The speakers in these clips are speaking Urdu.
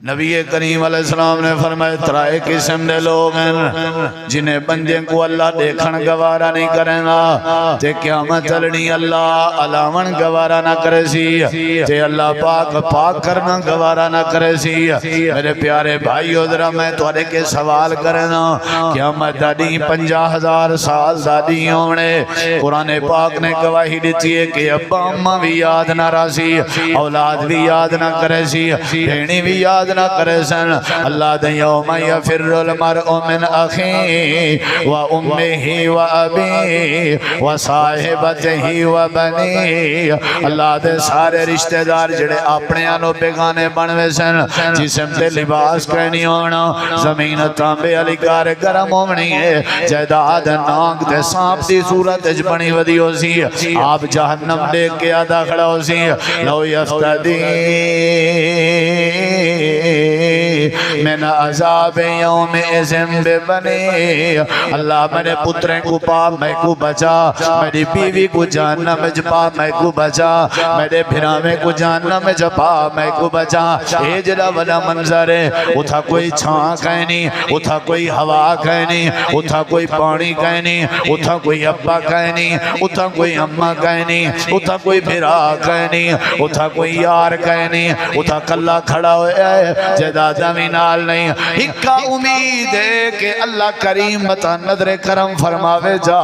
نبی کریم علیہ السلام نے فرمایا ترائے قسم دے لوگ ہیں جنہیں بندے کو اللہ دیکھن گوارا نہیں کریں گا تے قیامت چلنی اللہ علاون گوارا نہ کرے سی تے اللہ پاک کرنا گوارا نہ کرے سی میرے پیارے بھائیو ذرا میں تھوڑے کے سوال کرنا قیامت دادی 50,000 سال دادی ہونے قرآن پاک نے گواہی دیتی ہے کہ ابا اماں بھی یاد نہ راسی اولاد بھی یاد نہ کرے سی بھینی بھی یاد نہ کرے سن اللہ دے یوم یفر المرء من اخی و امہ و ابی و صاحبتہ و بنی اللہ دے سارے رشتہ دار جڑے اپنے آنو بیگانے بنوے سن جسم تے لباس کہنی ہونا زمین تانبے علی کار گرم ہونی ہے جائداد نانگ تے سانپ دی صورت اج بنی ودی ہو سی آپ جہنم دیکھ کے آدھا کھڑا ہو سی لو یفتدی من عذاب یوم ازم ببنی اللہ میرے پتریں کو پا میں کو بچا میری بیوی کو جہنم جپا میں کو بچا میرے بھرامے کو جہنم جپا میں کو بچا اے جڑا بڑا منظر ہے اتھا کوئی چھاں کہنی اتھا کوئی ہوا کہنی اتھا کوئی پانی کہنی اتھا کوئی ابا کہنی اتھا کوئی اماں کہنی اتھا کوئی بھرا کہنی اتھا کوئی یار کہنی اتھا کلا کھڑا ہوئے جدا زمینال نہیں ہکا امید ہے کہ اللہ کریم متا نظر کرم فرماوے جا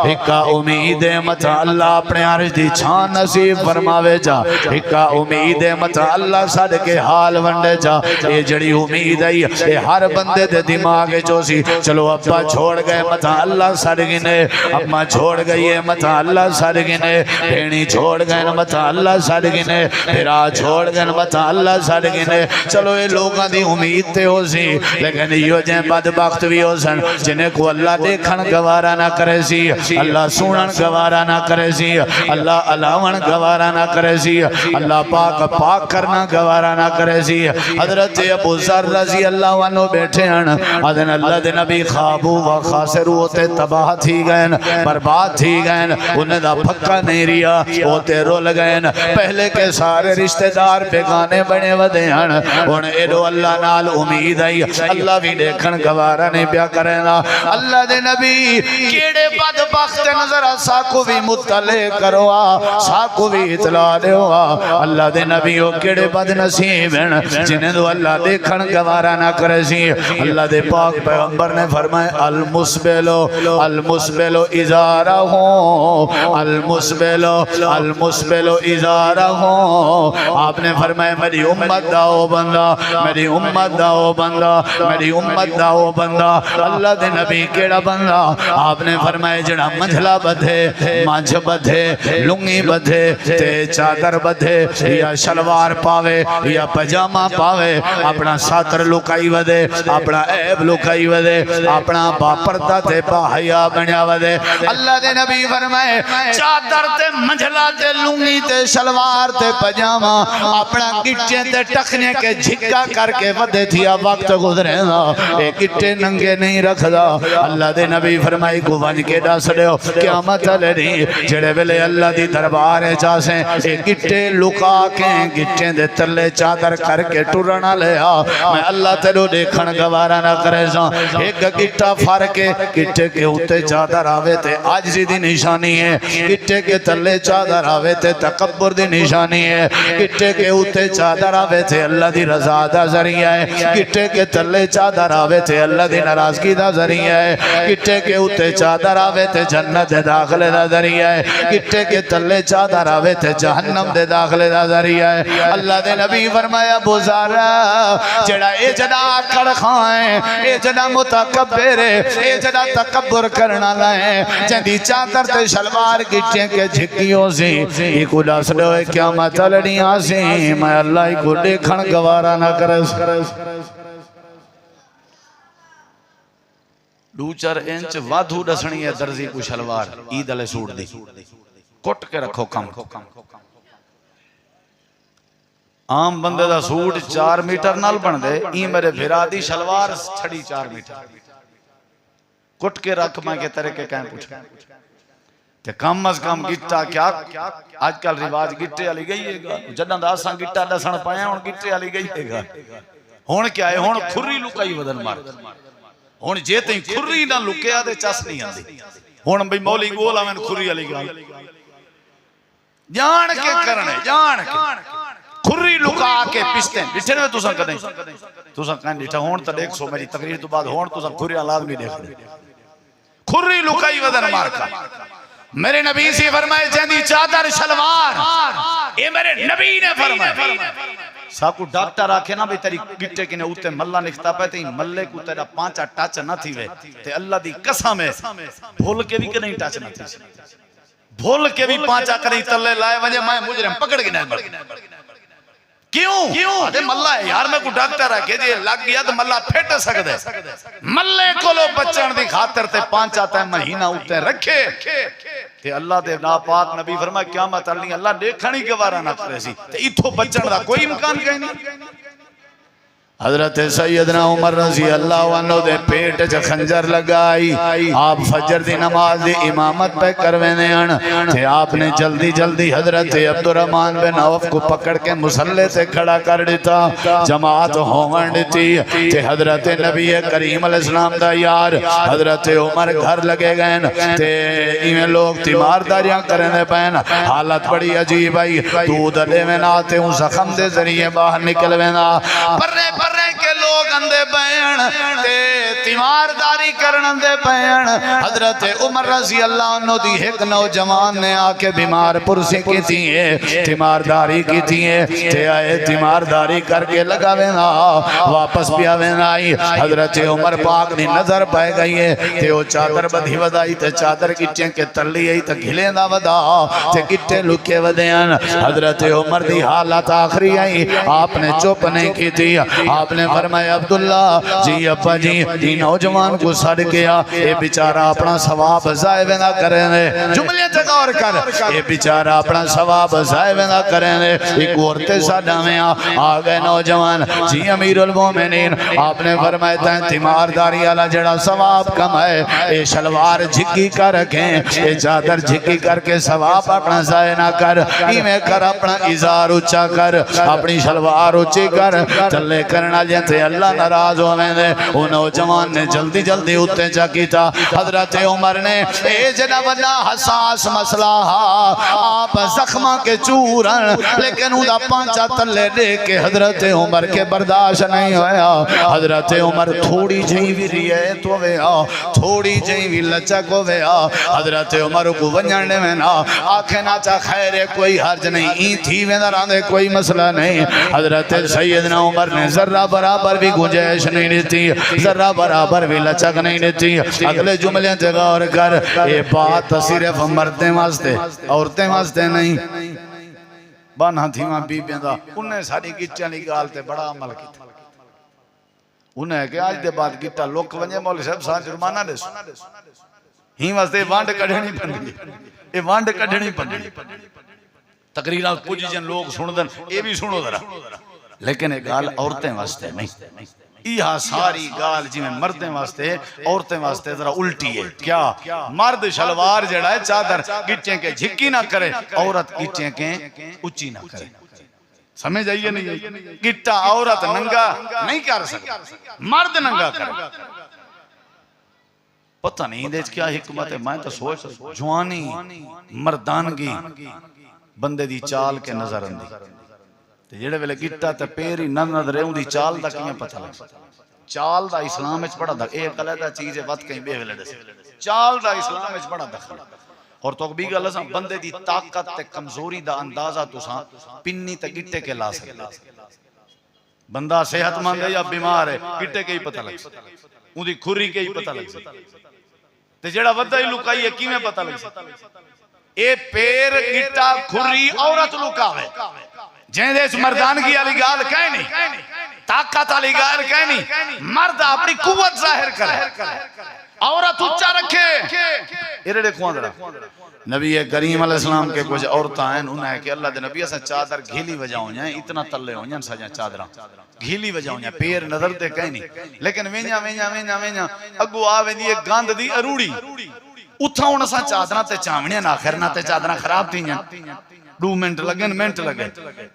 ہکا امید ہے متا اللہ اپنے عرش دی چھان نصیب فرماوے جا ہکا امید ہے متا اللہ ساڑھ کے حال ونڈے جا اے جڑی امید ہے اے ہر بندے دے دماغ جو سی چلو ابا چھوڑ گئے متا اللہ ساڑھ گنے اما چھوڑ گئی ہے متا اللہ ساڑھ گنے بھینی چھوڑ گئے متا اللہ ساڑھ گنے پھرا چھوڑ گئے متا اللہ ساڑھ گنے چلو اے لوگاں دی امید تے ہو سی لیکن یہ جن بدبخت بھی ہو سن جنہیں کو اللہ دیکھن گوارا نہ کرے سی اللہ سونن گوارا نہ کرے سی اللہ علاون گوارا نہ کرے سی اللہ پاک کرنا گوارا نہ کرے سی حضرت ابو ذر رضی اللہ عنہ بیٹھے ہیں ادن اللہ دے نبی خوابو و خاسرو ہوتے تباہ تھی گئے برباد تھی گئے انہیں دا پھکا نہیں ریا ہوتے رول گئے پہلے کے سارے رشتہ دار بیگانے بنے ودے ہیں انہیں ایڈو اللہ نال امید آئی اللہ بھی دیکھن گوارا نہیں پیا کرنا اللہ دے نبی کیڑے بدبخت نظر ساکو بھی مطلع کروا ساکو بھی اطلاع دیوا اللہ دے نبی ہو کیڑے بد نصیب ہیں جنہیں دو اللہ دیکھن گوارا نہ کرے سی اللہ دے پاک پیغمبر نے فرمائے المسبلو ازارہ ہوں المسبلو ازارہ ہوں آپ نے فرمائے میری امت داؤ بندہ میری امت داؤ بندہ میری امت داؤ بندہ اللہ دے نبی کیڑا بندہ آپ نے فرمائے جڑا منجھلا بدھے مانجھ بدھے لنگی بدھے تے چادر بدھے یا شلوار پاوے یا پجامہ پاوے اپنا ساتر لکائی ودے اپنا عیب لکائی ودے اپنا باپردہ تے باہیا بنیا ودے اللہ دے نبی فرمائے چادر تے منجھلا تے لنگی تے شلوار تے پجامہ اپنا گٹے تے ٹکنے کے جھکا کر کے ودے تھیا وقت گزرے دا اے گٹے ننگے نہیں رکھ دا اللہ دے نبی فرمائی کو ون کے ڈا سڑیو قیامت لڑی جڑے ویلے اللہ دی دربارے چاسیں اے گٹے لکا کے گٹے دے تلے چادر کر کے ٹرنا لیا میں اللہ تیرو دیکھن گوارا نہ کرے سا ایک گٹا فار کے گٹے کے ہوتے چادر آوے تے عاجزی دی نشانی ہے گٹے کے تلے چادر آوے تے تکبر دی نشانی ہے گٹے کے ہوتے چادر آوے تے اللہ دی رضا دا ذریعہ ہے گٹے کے تلے چادر آوے تے اللہ دی ناراضگی دا ذریعہ ہے گٹے کے اوتے چادر آوے تے جنت دے داخلے دا ذریعہ ہے گٹے کے تلے چادر آوے تے جہنم دے داخلے دا ذریعہ ہے اللہ دے نبی فرمایا ابو ذر جڑا اے جڑا آکڑ خائیں اے جڑا متکبر اے جڑا تکبر کرنا لائیں جندی چادر تے شلوار گٹے کے جھکیوں سے یہ کو ڈاس لوئے قیامت لڑیاں سے میں اللہ کو دیکھن گوارا نہ کرس دوچر انچ وادھو ڈسنی ہے درزی کو شلوار عید علیہ سوٹ دی کٹ کے رکھو کم عام بندے دا سوٹ 4 میٹر نال بن دے این میرے بھرا دی شلوار چھڑی 4 میٹر کٹ کے رکھ میں کے طریقے کہیں پوچھا کہ کم از کم گٹا کیا آج کل رواج گٹے علی گئی ہے گا جدن دا آسان گٹا ڈسن پایا ہون گٹے علی گئی ہے گا ہون کیا ہے ہون کھری لکائی ودن مار ہون جے تیں کھری نہ لکیا دے چس نہیں آندی ہون بھئی مولی گولا میں کھری علی گال جان کے کرنے جان کے کھری لکا کے پشتے ڈٹھے میں تو سن کدیں تو سن کہیں ڈٹھا ہون تا دیکھ سو میری تقریر تو بعد ہون تو سن کھری آلاد بھی دیکھ دے کھری لکائی ودن مار کا میرے نبی سے فرمائے جہندی چادر شلوار اے میرے نبی نے فرمائے ساکو ڈاکٹر آکھے نا بھی تیری گٹے کنے اوتے ملہ نکھتا پہ تھی ملے کو تیرا پانچا ٹاچ نہ تھی وے تے اللہ دی قسم ہے بھول کے بھی کنہیں ٹاچ نہ تھی بھول کے بھی پانچا کنہیں تلے لائے وجہ میں مجرم پکڑ کے نہیں بڑھ کیوں آدھے ملہ ہے یار میں کو ڈاکٹر ہے کہ جی لگ گیا تو ملہ پھیٹ سکتے ملے کو لو بچن دی خاطر تے پانچا تے مہینہ اوتے رکھے تے اللہ دے ناپاک نبی فرمائے قیامت اللہ اللہ دیکھنی گوارا نہ کرے سی تے اتھو بچن دا کوئی امکان کہیں نہیں حضرت سیدنا عمر رضی اللہ عنہ دے پیٹ چا خنجر لگائی آپ فجر دی نماز دی امامت پہ کروینے ہیں تے آپ نے جلدی جلدی حضرت عبدالرحمن بن عوف کو پکڑ کے مسلح تے کھڑا کر دیتا جماعت ہومن دیتی تے حضرت نبی کریم علیہ السلام دا یار حضرت عمر گھر لگے گئے تے ایمیں لوگ تیمارداریاں کرنے پہن حالت بڑی عجیب آئی دودھ لے میں ناتے ہوں زخم دے ذریعے باہر نکل وینا پرے کے لوگ اندے بیان تے تیمارداری کرن دے بیان حضرت عمر رضی اللہ عنہ دی ایک نوجوان نے آکے بیمار پرسی کی تھی ہے تیمارداری کی تھی ہے تے آئے تیمارداری کر کے لگا وینا واپس پیا وینا آئی حضرت عمر پاک نے نظر پائے گئی ہے تے وہ چادر بدھی ودائی تے چادر گٹیں کے تلی آئی تے گھلیں دا ودا تے گٹے لکے ودیان حضرت عمر دی حالت آخری آئی آپ نے چپ نہیں کی تھی آپ نے فرمایا عبداللہ جی اپا جی نوجوان کو سڑ گیا اے بیچارہ اپنا ثواب ضائع نہ کریں جملے تک اور کر اے بیچارہ اپنا ثواب ضائع نہ کریں ایک عورت ساڈا میں آ گئے نوجوان جی امیر المومنین آپ نے فرمایا تھا تیمارداری والا جڑا ثواب کم ہے اے شلوار جھکی کر رکھیں اے چادر جھکی کر کے ثواب اپنا ضائع نہ کر ایمیں کر اپنا ازار اچھا کر اپنی شلوار اچھی کر چلے کرنا جیتے اللہ ناراض ہوئے دے وہ نوجوان نے جلدی جلدی اتے جا کیتا حضرت عمر نے اے جنہ بنا حساس مسئلہ آپ زخمہ کے چورن لیکن اُنہا پانچا تلے دے کے حضرت عمر کے برداشت نہیں ہویا حضرت عمر تھوڑی جہی بھی ریت ہویا تھوڑی جہی بھی لچک ہویا حضرت عمر کو ونجھنے میں نا آنکھیں نا چا خیر ہے کوئی حرج نہیں این تھی میں نہ راندے کوئی مسئلہ نہیں حضرت سیدنا عمر نے ذرہ برابر بھی گنجائش نہیں دیتی ذرہ برابر بھی لچک نہیں دیتی اگلے جملے جگہ اور کر یہ بات صرف مردیں واسطے عورتیں واسطے نہیں بانہ تھی وہاں بی بیندہ انہیں ساری گٹیاں لی گالتے بڑا عمل کی تھا انہیں کہ آج دے بعد گٹا لوک ونجے مولی صاحب سان جرمانہ دے سو ہی واسطے وانڈ کڑھنی پندی یہ وانڈ کڑھنی پندی تقریرہ پوجی جن لوگ سندن یہ بھی سنو ذرا لیکن ایک گال عورتیں واسطے نہیں یہ ساری گال جی میں مردیں واسطے عورتیں واسطے ذرا الٹی ہے کیا مرد شلوار جڑا ہے چادر گٹیں کے جھکی نہ کرے عورت گٹیں کے اچھی نہ کرے سمجھ آئیے نہیں گٹا عورت ننگا نہیں کر سکتا مرد ننگا کرے پتہ نہیں دیکھ کیا حکمت ہے میں تو سوچ جوانی مردانگی بندے دی چال کے نظر اندی جڑے ویلے گٹا تے پیری نہ نظرے ان دی چال دا کیاں پتہ لگ چال دا اسلام وچ بڑا دخل ایک علیحدہ چیز ہے وقت کہیں بے ویلے دے چال دا اسلام وچ بڑا دخل اور تو بھی گل اساں بندے دی طاقت تے کمزوری دا اندازہ تساں پنی تے گٹے کے لا سکتے بندہ صحت مند ہے یا بیمار ہے گٹے کے ہی پتہ لگ سکتا ان دی کھری کے ہی پتہ لگ سکتا تے جڑا ودا ہی لکائی ہے کیویں پتہ لگ سکتا اے پیر گٹا کھری عورت لکاوے جن دے مردانگی علی گال کہیں نہیں طاقت علی گال کہیں نہیں مرد اپنی قوت ظاہر کرے عورت اچھا رکھے یہ دیکھو اندرہ نبی کریم علیہ السلام کے کچھ عورتیں ہیں انہیں کہ اللہ دے نبی ایسا چادر گھیلی وجہ ہوں جائیں اتنا تلے ہوں جائیں سجا چادرہ گھیلی وجہ ہوں جائیں پیر نظر دے کہیں نہیں لیکن وینیا اگو آویں دی ایک گاند دی اروڑی اتھا ہونا سا چادرہ تے چاونیاں آخر نہ تے چادرہ خراب تھی ہیں 2 منٹ لگے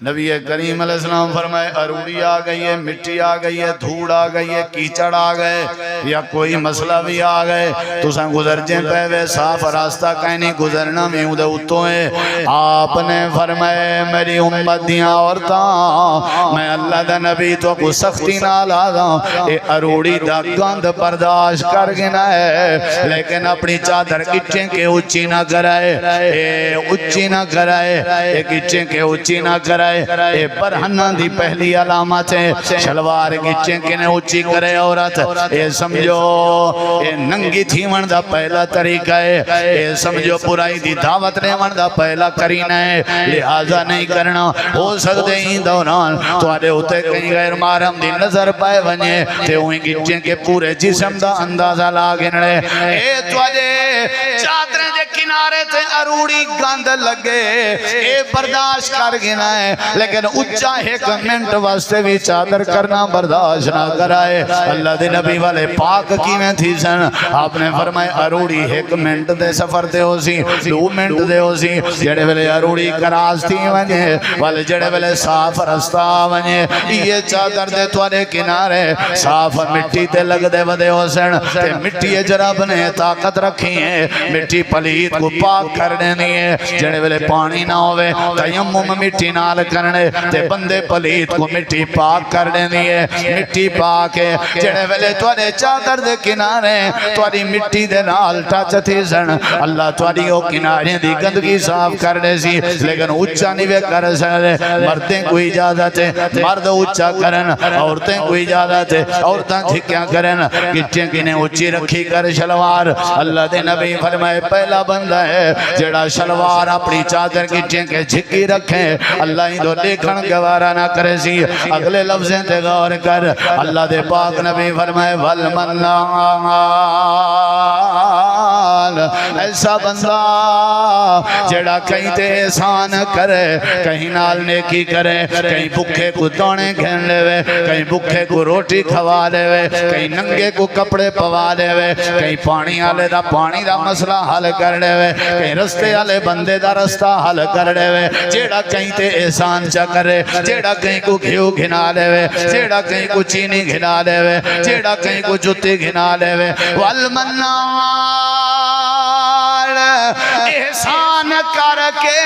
نبی کریم علیہ السلام فرمائے اروڑی آ گئی ہے، مٹی آ گئی ہے، دھوڑ آ گئی ہے، کیچڑ آ گئے یا کوئی مسئلہ بھی آ گئے تو ساں گزر جیں پہ وے صاف راستہ کہیں نہیں گزرنا میں ہوں دے اتوں ہے۔ آپ نے فرمائے میری امت دیاں عورتاں میں اللہ دا نبی تو کو سختی نہ لادا اے اروڑی دا گند برداشت کر گنا ہے لیکن اپنی چادر کچھیں کے اچھی نہ کرائے، اے اچھی نہ کرائے، اے کچھیں کے اچھی نہ کرائے، اے برہنہ دی پہلی علامت ہے۔ شلوار کچھیں کے نے اچھی کرے عورت، اے سمجھو اے ننگی تھی من دا پہلا طریقہ ہے، اے سمجھو برائی دی دعوت نے من دا پہلا کرینہ ہے، لہذا نہیں کرنا۔ ہو سکتے ہی دوران تو آدھے ہوتے کہیں غیر محرم دی نظر پائے ونجے تے ہوئی کچھیں کے پورے جسم دا اندازہ لاغن رہے، اے تو آدھے چادریں دے کنارے تے اروڑی گند لگے، اے برداشت کر گنا ہے لیکن اچھا 1 منٹ واسطے بھی چادر کرنا برداشت نہ کرائے۔ اللہ دے نبی والے پاک کی میں تھی سن، آپ نے فرمائے اروڑی 1 منٹ دے سفر دے ہو سی، 2 منٹ دے ہو سی، جڑے ویلے اروڑی کراس تھی ونجے والے جڑے ویلے صاف رستہ ونجے یہ چادر دے توارے کنارے صاف مٹی تے لگ دے ودے ہو سن تے مٹی جرب نے طاقت رکھی ہے مٹی پلیت کو پاک کرنے نہیں ہے، جڑے ویلے پانی نہ ہوئے تیمم مٹی نال کرنے تے بندے پلیت کو مٹی پاک کرنے نہیں ہے، مٹی پاک ہے جڑے ویلے توارے چادر دے کنارے تواری مٹی دے نال ٹچ تھی سن اللہ تواری او کنارے دی گندگی صاف کرنے سی لیکن اچھا نہیں وے کر سکتے۔ مردیں کوئی اجازت ہے مرد اچھا کرن، عورتیں کوئی اجازت ہے عورتیں جھکیاں کرن، گٹھیں کی نے اچھی رکھی کر شلوار۔ اللہ دے نبی فرمائے پہلا بندہ ہے جڑا شلوار اپنی چادر گٹھیں کے جھکی رکھیں اللہ ہی دو دیکھن گوارا نہ کرے سی۔ اگلے لفظیں تے غور کر، اللہ دے پاک نبی فرمائے والمنان ایسا بندہ جڑا کہیں تے احسان کرے، کہیں نال نیکی کرے، کہیں بکھے کو دونے گھن لے وے، کہیں بکھے کو روٹی کھوا لے وے، کہیں ننگے کو کپڑے پوا لے وے، کہیں پانی آلے دا پانی دا مسئلہ حل کر لے وے، کہیں رستے آلے بندے دا رستہ حل کر لے وے، جیڑا کہیں تے احسان چا کرے، جیڑا کہیں کو گھیو گھنا لے وے، جیڑا کہیں کو چینی گھنا لے وے، جیڑا کہیں کو جتی گھنا لے وے، والمنان احسان کر کے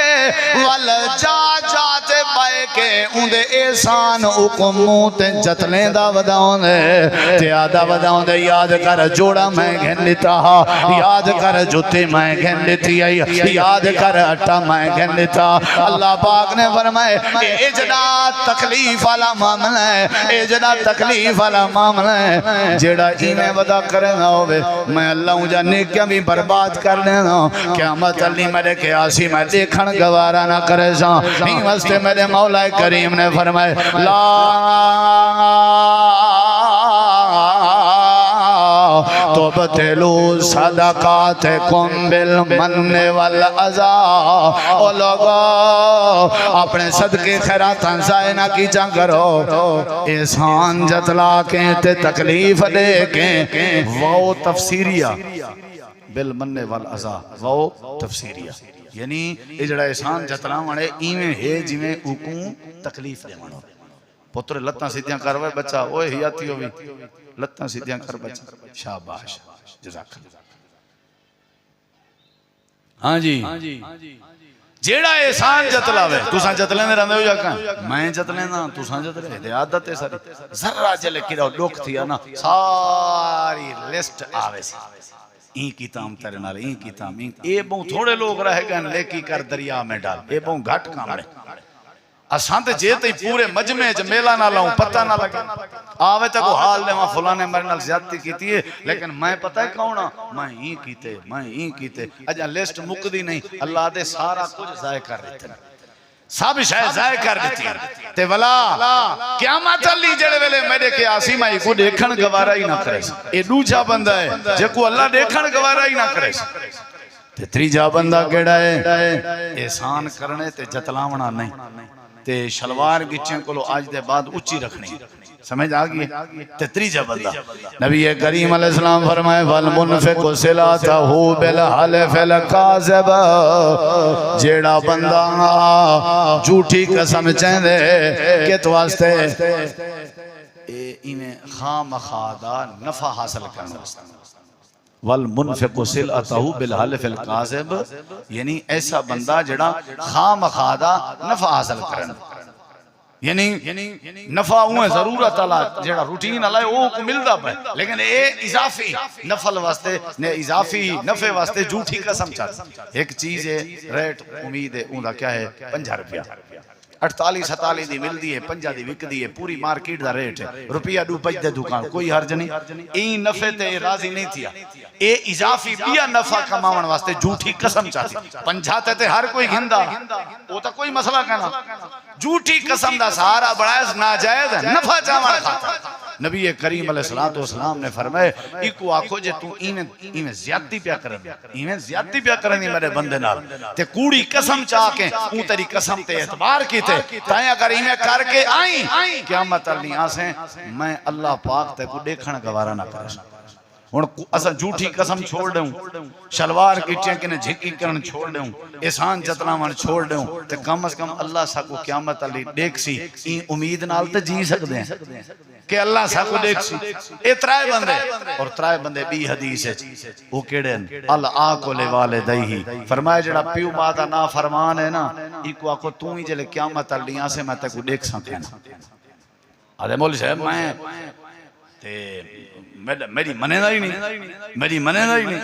وال جا جاتے بائے کے اندے احسان حکموں تے جتلیں دا وداؤں دے تے آدھا وداؤں دے یاد کر جوڑا میں گھن لیتا ہا، یاد کر جتی میں گھن لیتی آئی، یاد کر اٹھا میں گھن لیتا۔ اللہ پاک نے فرمائے اے جنا تکلیف والا معاملہ ہے، اے جنا تکلیف والا معاملہ ہے جیڑا ایمیں ودا کرے نہ ہوئے میں اللہ ہوں جانے کیا بھی برباد کر لینا قیامت علی میرے کے آسی میں دیکھن گوارا نہ کرے سا۔ نہیں واسطے میرے مولا کریم نے فرمائے لا تبتلوا صدقاتکم بالمن والعزا، او لوگو اپنے صدقے خیراتاں ضائع نہ کیجا کرو، احسان جتلا کے تے تکلیف دے کے وہ تفسیریہ بالمن والعزا وہ تفسیریہ یعنی یہ جڑا احسان جتلا مڑے ایویں ہے جویں اوکوں تکلیف دے مڑو پتر لتاں سیدھیاں کروے بچہ اوے ہیاتی ہوئی لتاں سیدھیاں کر بچہ شاباش جزاک اللہ۔ ہاں جی جیڑا احسان جتلاوے تساں جتلے نے رہندے ہو یا کہاں میں جتلے نا تساں جتلے دے عادت ہے ساری ذرہ جلے کی رہو لوک تھی نا ساری لسٹ آوے سی این کی تام ترے نال این کی تام اے بہوں تھوڑے لوگ رہ گئے لیکی کر دریا میں ڈال اے بہوں گھٹ کام رہے اساں تے جے تے پورے مجمع چ میلہ نہ لاؤں پتہ نہ لگے آوے تے کو حال دے وہاں فلانے میرے نال زیادتی کیتی ہے لیکن میں پتہ ہے کون میں ہی کیتے میں ہی کیتے اجا لسٹ مکدی نہیں اللہ دے سارا کچھ ضائع کر دیتے سب شاید ضائع کر دیتی تے ولا قیامت علی جڑے ویلے میرے کے آسی مائی کو دیکھن گوارا ہی نہ کرے اے دوجا بندہ ہے جے کو اللہ دیکھن گوارا ہی نہ کرے تے تریجا بندہ کیڑا ہے احسان کرنے تے جتلاونا نہیں تے شلوار گچیں کو آج دے بعد اچھی رکھنی سمجھ آ گئی تے تیجا بندہ نبی کریم علیہ السلام فرمائے والمنفق صلاتہ بالحلف الکاذب جیڑا بندہ جھوٹی قسم چیندے کت واسطے انہیں خام خادہ نفع حاصل کرنا والمنفق صلاتہ بالحلف الکاذب یعنی ایسا بندہ جڑا خام خادہ نفع حاصل کرنا یعنی نفع ہوئے ضرورت اللہ جیڑا روٹین اللہ وہ کو ملدا پے لیکن اے اضافی نفل واسطے نے اضافی نفع واسطے جھوٹی قسم چاہتا ایک چیز ہے ریٹ امید ہے اوندا کیا ہے 50 روپیہ 48 دی ملدی ہے 50 دی وکدی ہے پوری مارکیٹ دا ریٹ ہے روپیہ دو پج دے دکان کوئی حرج نہیں این نفع تے راضی نہیں تھیا اے اضافی بیا نفع کماون واسطے جھوٹی قسم چاہتی 50 تے ہر کوئی گھندا وہ تا کوئی مسئلہ کہنا جھوٹی قسم دا سہارا بڑا ناجائز ہے نفع چاہون خاطر نبی کریم علیہ السلام نے فرمائے ایکو آکھو جے تو ایویں زیادتی پیا کرن میرے بندے نال تے کوڑی قسم چاہ کے اون تیری قسم تے اعتبار کیتے تائیں اگر ایویں کر کے آئیں قیامت علی آسیں میں اللہ پاک تے کو دیکھن گوارا نہ کرے ہن اسا جھوٹی قسم چھوڑ دوں شلوار کیٹیاں کنے جھکی کرن چھوڑ دوں احسان جتلاون چھوڑ دوں تے کم از کم اللہ سا کو قیامت علی دیکھ سی این امید نال تے جی سکدے ہیں کہ اللہ سا کو دیکھ سی اے ترائے بندے اور ترائے بندے بھی حدیث ہے وہ کیڑے ہیں العاقل والدیہ فرمایا جڑا پیو ماں دا نافرمان ہے نا ایکو آکو تو ہی جلے قیامت علی سے میں تے کو دیکھ سکیں آدھے مول صاحب میں تے میری منے دا ہی نہیں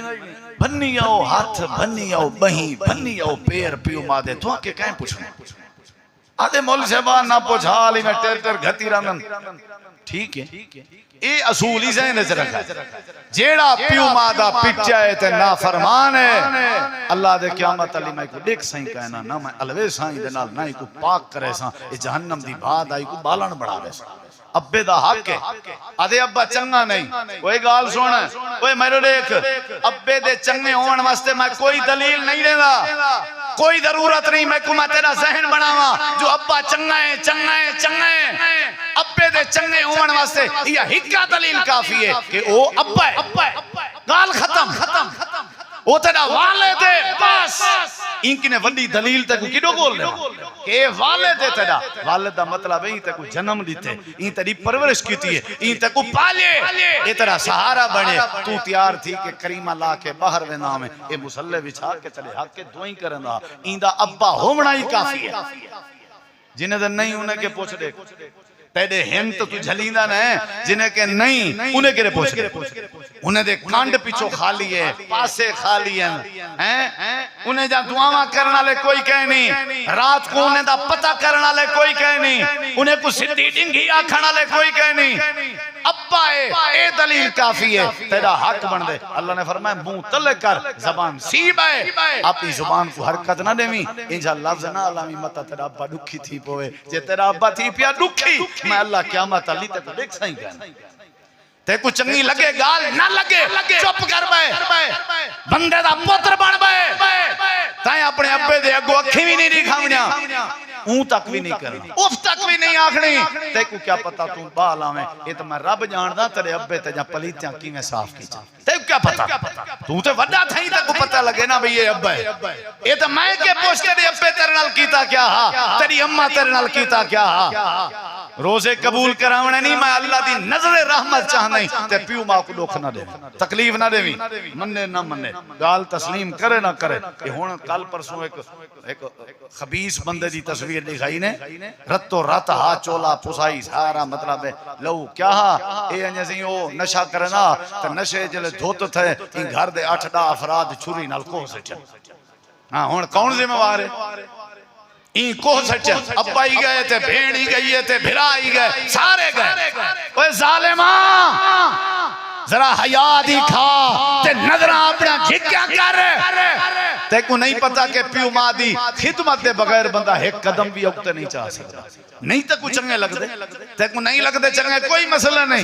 بھنی آؤ ہاتھ بھنی آؤ بہیں بھنی آؤ پیر پیو ماں دے تو آکے کہیں پوچھنے آدھے مول صاحبان نہ پوچھا لی میں ٹیر گھتی رہنن ٹھیک ہے اے اصول ہی ذہن سے رکھا جیڑا پیو مادا پچھائے تے نافرمان ہے اللہ دے قیامت علی میں کو دیکھ سائیں کہنا نہ میں الوے سائیں دے نال نہ کو پاک کرے ساں اے جہنم دی بات آئی کو بالن بڑھا لے ساں ابے دا حق ہے آدھے ابا چنگا نہیں کوئی گال سونا کوئی میرے دیکھ ابے دے چنگے ہون واسطے میں کوئی دلیل نہیں دینا کوئی ضرورت نہیں میں کو میں تیرا ذہن بناوا جو ابا چنگا ہے ابے دے چنگے ہون واسطے یہ ہکا دلیل کافی ہے کہ او ابا ہے گال ختم وہ تیرا والد ہے بس انکی نے وڈی دلیل تے کو کیڑو بول لے کہ والد ہے تیرا والد دا مطلب ہے تے کو جنم دیتے این تیری پرورش کیتی ہے این تے کو پالے اے تیرا سہارا بنے تو تیار تھی کہ کریمہ لا کے باہر وے نام ہے اے مسلح بچھا کے چلے حق کے دعائیں کرنا این دا ابا ہونا ہی کافی ہے جنہیں دن نہیں انہیں کے پوچھ دے تیرے ہم تو جھلیندہ نہ ہے جنہیں کہ نہیں انہیں کے پوچھ دے انہیں دے کانڈ پیچھو خالی ہے پاسے خالی ہیں انہیں جہاں دعاواں کرنا لے کوئی کہہ نہیں رات کو انہیں دا پتہ کرنا لے کوئی کہہ نہیں انہیں کو سدھی ڈنگی آکھنا لے کوئی کہہ نہیں ابا ہے اے دلیل کافی ہے تیرا حق بن دے اللہ نے فرمایا منہ تلے کر زبان سیب ہے اپنی زبان کو حرکت نہ دے انجا لفظ نہ علامی متا تیرا ابا دکھی تھی پوے جے تیرا ابا تھی پیا دکھی میں اللہ قیامت علی تے کو دیکھ سائیں کہنا تے کو چنگی لگے گال نہ لگے چپ کر بے بندے دا پتر بن بے تائیں اپنے ابے دے اگو اکھی بھی نہیں دکھاونیا اون تک بھی نہیں کرنا اف تک بھی نہیں آکھنی تے کو کیا پتا تو بال آویں یہ تو میں رب جاندہ تیرے ابے تے جا پلیتیاں کی میں صاف کی تے کو کیا پتا تو تے وڈا تھیں تے کو پتا لگے نا بھئی یہ ابا ہے یہ تو میں کے پوچھ تیرے ابے تیرے نال کیتا کیا ہا تیری اممہ تیرے نال کیتا کیا ہا روزے قبول کراونے نہیں میں اللہ دی نظر رحمت چاہ نہیں تے پیو ماں کو دکھ نہ دے تکلیف نہ دے مننے نہ مننے گال تسلیم کرے نہ کرے یہ ہون کل پرسوں ایک خبیث بندے دی تصویر دکھائی نے رتو رت ہا چولا پسائی سارا مطلب ہے لو کیا ہا اے انجے سی او نشہ کرنا تے نشے جلے دھوت تھے ان گھر دے 8-10 افراد چھری نال کوہ سے چل ہاں ہون کون ذمہ وار ہے این کوہ سچ ابا ہی گئے تھے بھیڑ ہی گئی تھے بھرا ہی گئے سارے گئے اوہ ظالماں ذرا حیاء دکھا تے نظرہ اپنا جھکیا کر تے کو نہیں پتا کہ پیو ماں دی خدمت دے بغیر بندہ ایک قدم بھی اگتے نہیں چاہ سکتا نہیں تے کو چنگے لگ دے تے کو نہیں لگ دے چنگے کوئی مسئلہ نہیں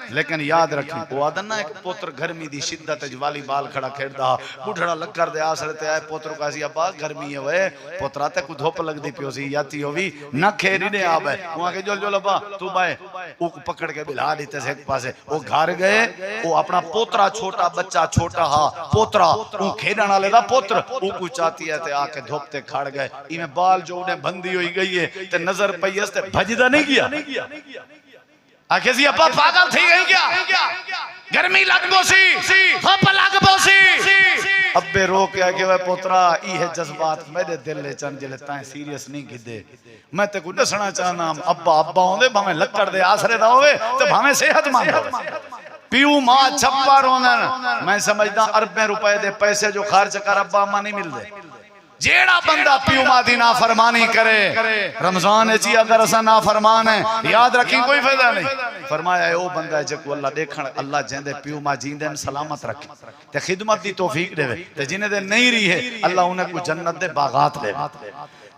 لیکن یاد رکھیں وہ آدھنا ایک پوتر گھرمی دی شدت جوالی بال کھڑا کھیڑ دا بڑھڑا لگ کر دے آسر تے آئے پوتر کا سی ابا گھرمی ہے وہ پوترہ تے کو دھوپ لگ دی پیو سی یاتی ہوئی نہ کھیری نے آب ہے وہاں کے جول ابا تو بائے وہ پکڑ کے بلا لیتے سے ایک پاسے وہ گھر گئے وہ اپنا پوترا چھوٹا بچہ چھوٹا ہا پوترا وہ کھیلنے والے دا پوتر وہ کو چاہتی ہے تے آ کے دھوپتے کھڑ گئے ایویں بال جو انہیں بندی ہوئی گئی ہے تے نظر پئی اس تے بھجدا نہیں گیا آکھے سی ابا پاگل تھی گئی کیا گرمی لگ بوسی دھوپ لگ بوسی ابے رو کے آگے وہ پوترا ای ہے جذبات میرے دل لے چن جلے تائیں سیریس نہیں گھدے میں تے کو دسنا چاہنا ابا ہوندے بھامیں لکڑ دے آسرے دا ہوئے تے بھامیں صحت مند ہوئے پیو ماں چھپا روندن میں سمجھدا اربیں روپے دے پیسے جو خرچ کر ابا ماں نہیں مل دے جیڑا بندہ پیو ماں دی نافرمانی کرے رمضان چی اگر اسا نافرمان ہے یاد رکھیں کوئی فائدہ نہیں فرمایا ہے او بندہ ہے جکو اللہ دیکھن اللہ جیندے پیو ماں جیندے سلامت رکھے تے خدمت دی توفیق دے تے جنہیں دے نہیں رہی ہے اللہ انہیں کو جنت دے باغات دے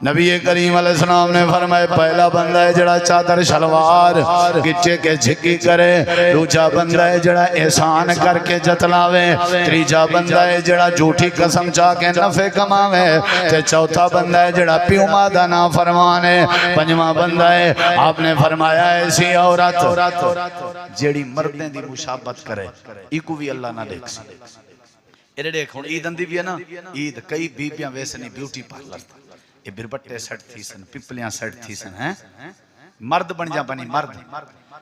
نبی کریم علیہ السلام نے فرمائے پہلا بندہ ہے جڑا چادر شلوار گچے کے جھکی کرے دوسرا بندہ ہے جڑا احسان کر کے جتلاوے تیسرا بندہ ہے جڑا جھوٹی قسم چاہ کے نفع کماوے تے چوتھا بندہ ہے جڑا پیو ماں دا نافرمان ہے پنجواں بندہ ہے آپ نے فرمایا ایسی عورت جیڑی مردیں دی مشابت کرے ایکو بھی اللہ نہ دیکھ سی ایڈے دیکھ ہون عید اندی بھی ہے نا عید کئی بیبیاں ویسے نہیں بیوٹی پارلر تھا یہ بربٹے سیٹ تھی سن پپلیاں سیٹ تھی سن ہیں مرد بن جا بنی مرد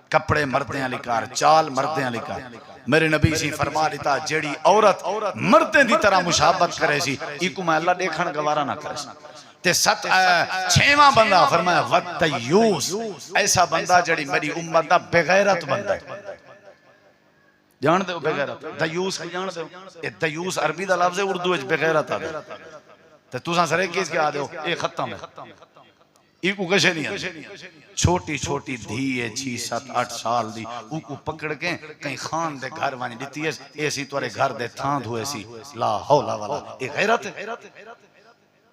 کپڑے مردیں علی کار چال مردیں علی کار میرے نبی سی فرما دیتا جیڑی عورت مردیں دی طرح مشابت کرے سی ایکو میں اللہ دیکھن گوارا نہ کرے سی تے چھواں بندہ فرمایا وَالتَّیُّوس ایسا بندہ جڑی میری امت دا بغیرت بندہ ہے جان دے ہو بغیرت دیوس کی جان دے ہو دیوس عربی دا لفظ ہے اردو اچ بغیرت آ دے تو تُساں سرے کیس کے آدھے ہو اے ختم ہے ایک کو کشے نہیں ہے چھوٹی چھوٹی دھی ہے 6-7-8 سال دی او کو پکڑ کے کہیں خان دے گھر وانی دیتی ہے ایسی توارے گھر دے تھان دھوئے سی لا حولا والا اے غیرت ہے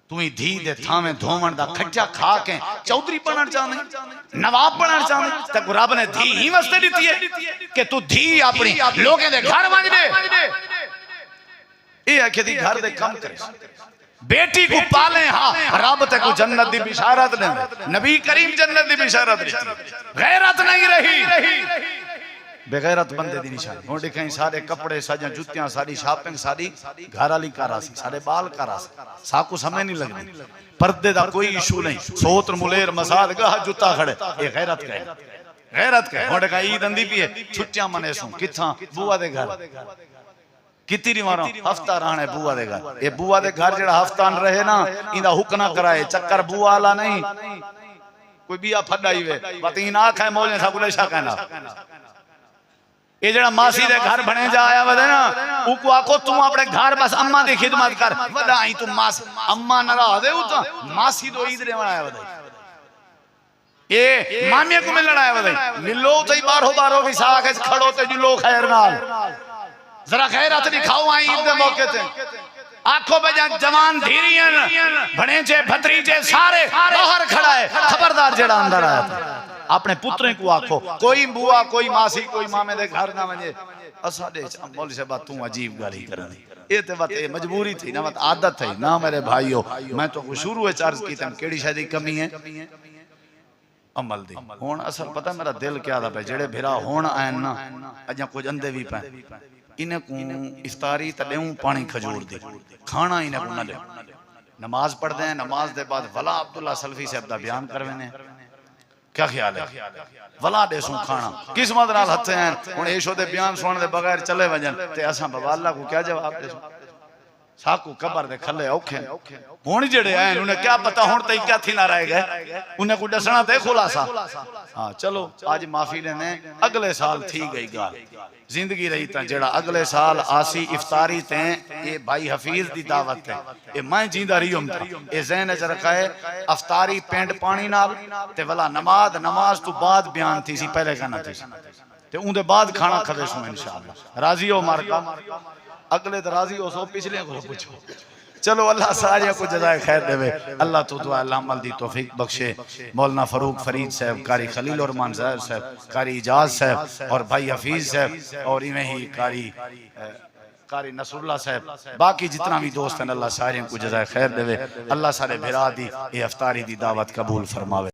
تمہیں دھی دے تھامیں دھومن دا کھٹیا کھا کے چودری پڑھنا چاہنے نواب پڑھنا چاہنے تک رب نے دھی ہی وستے دیتی ہے کہ تو دھی اپنی لوگیں دے گھر وانی دے اے ہے کہ دی گھر دے کم کرے بیٹی کو پالیں ہاں رب تے کو جنت دی بشارت دیں نبی کریم جنت دی بشارت دیں غیرت نہیں رہی بغیرت بندے دی نشانی ہوں دیکھیں سارے کپڑے ساجاں جتیاں ساری شاپنگ ساری گھر علی کارا سی سارے بال کارا سی ساکو سمیں نہیں لگنی پردے دا کوئی ایشو نہیں سوتر ملیر مساد گاہ جتا کھڑے یہ غیرت کہے غیرت کہے ہوں دیکھیں عید اندی بھی ہے چھٹیاں منے سوں کتھاں بوا دے گھر کتی ریماروں ہفتہ رہنے بوا دے گھر یہ بوا دے گھر جڑا ہفتہ رہے نا اندہ حکنا کرائے چکر بوا آلا نہیں کوئی بیا پھڑائی وے بات ہی نہ کھائے مولیں سا کلے شاہ کہنا یہ جڑا ماسی دے گھر بنے جا آیا ودے نا او کو آکو تم اپنے گھر بس اممہ دی خدمت کر ودا آئی تم اممہ نہ رہا دے ہوتا ماسی دو عید رہے آیا ودے یہ مامیہ کو ملنا آیا ودے ملو تی بارو بھی ساکھ کھڑو تے جو لو خیر نال ذرا خیرات دکھاؤ آئیں عید دے موقع تے آنکھوں پہ جوان دھیریاں بھنیجے بھتریجے سارے باہر کھڑا ہے خبردار جڑا اندر آیا تھا اپنے پتریں کو آنکھو کوئی بوا کوئی ماسی کوئی مامے دے گھر نہ بنجے اسا دے مولی سے بات توں عجیب گالی کرنی یہ تے بات مجبوری تھی نہ بات عادت تھی نہ میرے بھائیو میں تو شروع چارج کی تم کیڑی شاید کمی ہے عمل دی ہون اصل پتہ میرا دل کیا تھا پہ جڑے بھرا ہون آئین نا اجاں کچھ اندے بھی پہ انہیں کو افطاری تلیوں پانی کھجور دی کھانا انہیں کو نہ لے نماز پڑھ دیں نماز دے بعد ولا عبداللہ سلفی سے ابدا بیان کروینے کیا خیال ہے ولا دے سوں کھانا کس مدنال ہتھے ہیں انہیں ایشو دے بیان سوان دے بغیر چلے وجن تے اساں بابا اللہ کو کیا جواب دے سوں ساکو قبر دے کھلے اوکھے ہونی جڑے آئیں انہیں کیا پتا ہون تے کیا تھی نہ رہے گئے انہیں کو ڈسنا تے خلاصہ ہاں چلو آج معافی لینے اگلے سال تھی گئی گال زندگی رہی تا جڑا اگلے سال آسی افطاری تیں یہ بھائی حفیظ دی دعوت ہے یہ میں جیندہ رہی ہوں تا یہ ذہن اچھ رکھائے افطاری پینٹ پانی نال تے ولا نماز تو بعد بیان تھی سی پہلے کہنا تھی تے اون دے بعد کھانا کھوے سوں انشاءاللہ راضی ہو مارکا اگلے تو راضی ہو سو پچھلے کو پوچھو چلو اللہ ساریہ کو جزائے خیر دے وے اللہ تو دعا اللہ عمل دی توفیق بخشے مولانا فاروق فرید صاحب قاری خلیل ارمان صاحب قاری اجاز صاحب اور بھائی حفیظ صاحب اور ایمیں ہی قاری نصر اللہ صاحب باقی جتنا بھی دوست ہیں اللہ ساریہ کو جزائے خیر دے وے اللہ سارے بھرا دی یہ افطاری دی دعوت قبول فرماوے